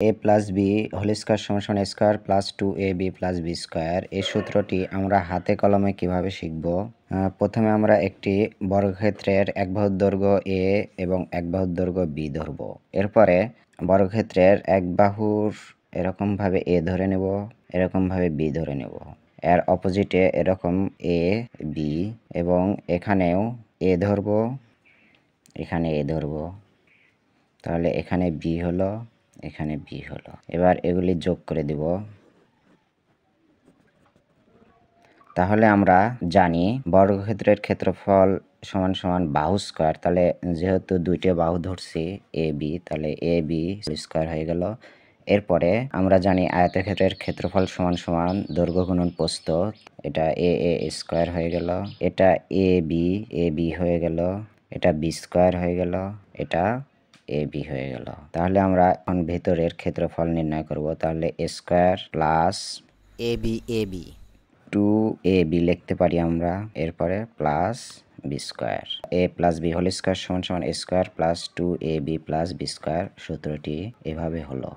এ plus B whole square সমান সমান A square plus 2ab plus B square. এই সূত্রটি আমরা হাতে কলমে কিভাবে শিখব? প্রথমে আমরা একটি বর্গক্ষেত্রের এক বাহুর দৈর্ঘ্য এ এবং এক বাহুর দৈর্ঘ্য বি ধরব। এরপরে বর্গক্ষেত্রের এক বাহুর এরকমভাবে এ ধরে নেব, এরকমভাবে বি ধরে নেব। এর অপোজিটে এরকম এ বি এবং এখানেও এ ধরব, এখানে এ ধরব। তাহলে এখানে বি হলো, এখানে বি হলো। এবার এগুলি যোগ করে দিব। তাহলে আমরা জানি বর্গক্ষেত্রের ক্ষেত্রফল সমান সমান বাহু স্কয়ার। তাহলে যেহেতু দুইটা বাহু ধরছি এ বি, তাহলে এ বি স্কয়ার হয়ে গেল। এরপরে আমরা জানি আয়তক্ষেত্রের ক্ষেত্রফল সমান সমান দৈর্ঘ্য গুণন প্রস্থ। এটা এ স্কয়ার হয়ে গেল, এটা এ বি হয়ে গেল, এটা বি স্কয়ার হয়ে গেল, এটা এ বি হয়ে গেল। তাহলে আমরা এখন ভেতরের ক্ষেত্রফল নির্ণয় করব। তাহলে A square plus A B 2ab লিখতে পারি আমরা। এরপরে plus B square. A plus B whole square সমান সমান A square plus 2ab plus B square. সূত্রটি এভাবে হলো।